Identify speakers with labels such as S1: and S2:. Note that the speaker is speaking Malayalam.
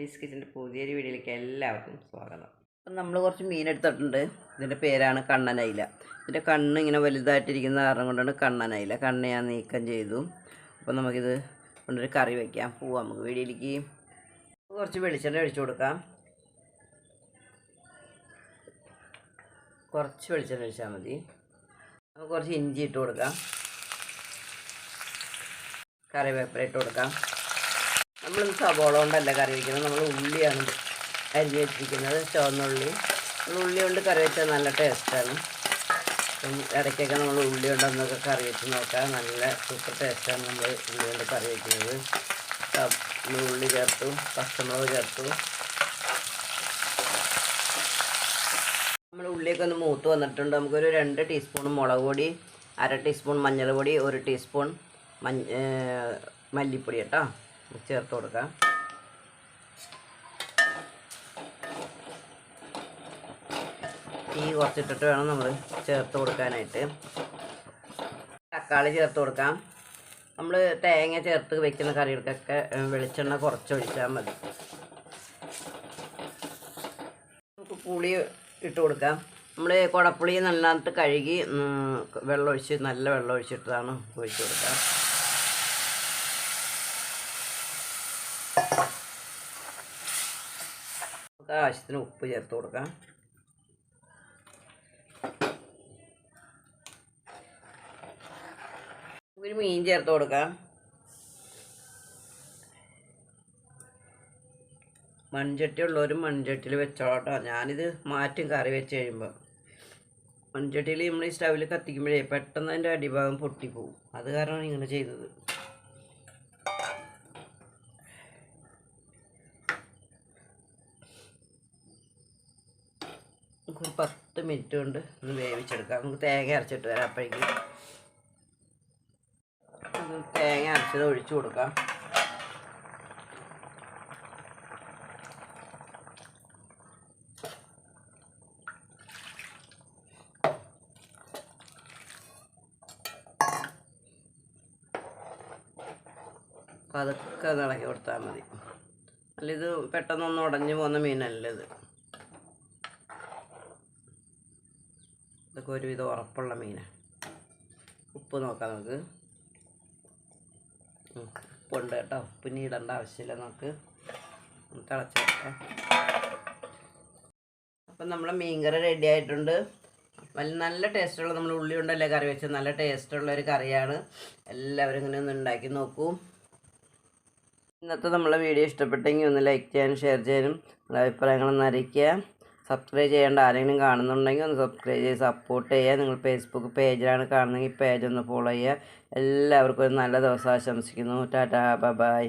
S1: ഷൈനീസ് കിച്ചൻ്റെ പുതിയൊരു വീഡിയോയിലേക്ക് എല്ലാവർക്കും സ്വാഗതം. അപ്പം നമ്മൾ കുറച്ച് മീൻ എടുത്തിട്ടുണ്ട്. ഇതിൻ്റെ പേരാണ് കണ്ണനയില. ഇതിൻ്റെ കണ്ണ് ഇങ്ങനെ വലുതായിട്ടിരിക്കുന്ന കാരണം കൊണ്ടാണ് കണ്ണനയില. കണ്ണ് ഞാൻ നീക്കം ചെയ്തു. അപ്പം നമുക്കിത് കൊണ്ടൊരു കറി വയ്ക്കാം. പോവാം നമുക്ക് വീഡിയോയിലേക്ക്. കുറച്ച് വെളിച്ചെണ്ണ ഒഴിച്ചു കൊടുക്കാം. കുറച്ച് വെളിച്ചെണ്ണ ഒഴിച്ചാൽ മതി. നമുക്ക് കുറച്ച് ഇഞ്ചി ഇട്ട് കൊടുക്കാം. കറിവേപ്പില ഇട്ട് കൊടുക്കാം. നമ്മൾ സവോള കൊണ്ടല്ല കറി വയ്ക്കുന്നത്, നമ്മൾ ഉള്ളിയാണ് അരിഞ്ഞ് വെച്ചിരിക്കുന്നത്, ചുവന്നുള്ളി. നമ്മൾ ഉള്ളി കൊണ്ട് കറി വെച്ചാൽ നല്ല ടേസ്റ്റാണ്. അപ്പം ഇടയ്ക്കൊക്കെ നമ്മൾ ഉള്ളി കൊണ്ടൊന്നൊക്കെ കറി വെച്ച് നോക്കാം. നല്ല സൂപ്പർ ടേസ്റ്റാണ് നമ്മൾ ഉള്ളി കൊണ്ട് കറി വയ്ക്കുന്നത്. ഉള്ളി ചേർത്തു, പച്ചമുളക് ചേർത്തു. നമ്മൾ ഉള്ളിയൊക്കെ ഒന്ന് മൂത്ത് വന്നിട്ടുണ്ട്. നമുക്കൊരു 2 ടീസ്പൂൺ മുളക് പൊടി, 1/2 ടീസ്പൂൺ മഞ്ഞൾ പൊടി, 1 ടീസ്പൂൺ മല്ലിപ്പൊടി കേട്ടോ ചേർത്ത് കൊടുക്കാം. തീ കുറച്ചിട്ടിട്ട് വേണം നമ്മൾ ചേർത്ത് കൊടുക്കാനായിട്ട്. തക്കാളി ചേർത്ത് കൊടുക്കാം. നമ്മൾ തേങ്ങ ചേർത്ത് വെക്കുന്ന കറികൾക്കൊക്കെ വെളിച്ചെണ്ണ കുറച്ചൊഴിച്ചാൽ മതി. നമുക്ക് പുളി ഇട്ട് കൊടുക്കാം. നമ്മൾ കുടപ്പുളി നന്നായിട്ട് കഴുകി വെള്ളമൊഴിച്ച് നല്ല വെള്ളം ഒഴിച്ചിട്ടാണ് ഒഴിച്ച് കൊടുക്കാം. ആവശ്യത്തിന് ഉപ്പ് ചേർത്ത് കൊടുക്കാം. ഒരു മീൻ ചേർത്ത് കൊടുക്കാം. മൺചട്ടി ഉള്ളവരും മൺചട്ടിയിൽ വെച്ചോട്ടോ. ഞാനിത് മാറ്റും കറി വെച്ച് കഴിയുമ്പോൾ. മൺചട്ടിയിൽ നമ്മൾ ഈ സ്റ്റൗവിൽ കത്തിക്കുമ്പോഴേ പെട്ടെന്ന് അതിൻ്റെ അടിഭാഗം പൊട്ടിപ്പോവും. അത് കാരണമാണ് ഇങ്ങനെ ചെയ്തത്. നമുക്ക് 10 മിനിറ്റ് കൊണ്ട് ഒന്ന് വേവിച്ചെടുക്കാം. നമുക്ക് തേങ്ങ അരച്ചിട്ട് വരാം. അപ്പോഴേക്കും തേങ്ങ അരച്ചത് ഒഴിച്ചു കൊടുക്കാം. അതൊക്കെ ഇളക്കി കൊടുത്താൽ മതി. അല്ല ഇത് പെട്ടെന്നൊന്നും ഉടഞ്ഞു പോകുന്ന മീനല്ല ഇത്. ഇതൊക്കെ ഒരുവിധം ഉറപ്പുള്ള മീനാണ്. ഉപ്പ് നോക്കാം നമുക്ക്. ഉപ്പുണ്ട് കേട്ടോ. ഉപ്പിനി ഇടേണ്ട ആവശ്യമില്ല. നമുക്ക് തിളച്ച് വെക്കാം. അപ്പം നമ്മളെ മീൻകറി റെഡി ആയിട്ടുണ്ട്. നല്ല ടേസ്റ്റുള്ള, നമ്മൾ ഉള്ളി കൊണ്ടല്ലേ കറി വെച്ചത്, നല്ല ടേസ്റ്റുള്ളൊരു കറിയാണ്. എല്ലാവരും ഇങ്ങനെ ഒന്ന് ഉണ്ടാക്കി നോക്കൂ. ഇന്നത്തെ നമ്മളെ വീഡിയോ ഇഷ്ടപ്പെട്ടെങ്കിൽ ഒന്ന് ലൈക്ക് ചെയ്യാനും ഷെയർ ചെയ്യാനും നിങ്ങളുടെ അഭിപ്രായങ്ങളൊന്ന് അറിയിക്കുക. സബ്സ്ക്രൈബ് ചെയ്യേണ്ട ആരെങ്കിലും കാണുന്നുണ്ടെങ്കിൽ ഒന്ന് സബ്സ്ക്രൈബ് ചെയ്ത് സപ്പോർട്ട് ചെയ്യുക. നിങ്ങൾ ഫേസ്ബുക്ക് പേജിലാണ് കാണുന്നതെങ്കിൽ പേജ് ഒന്ന് ഫോളോ ചെയ്യുക. എല്ലാവർക്കും ഒരു നല്ല ദിവസം ആശംസിക്കുന്നു. Tata, bye bye.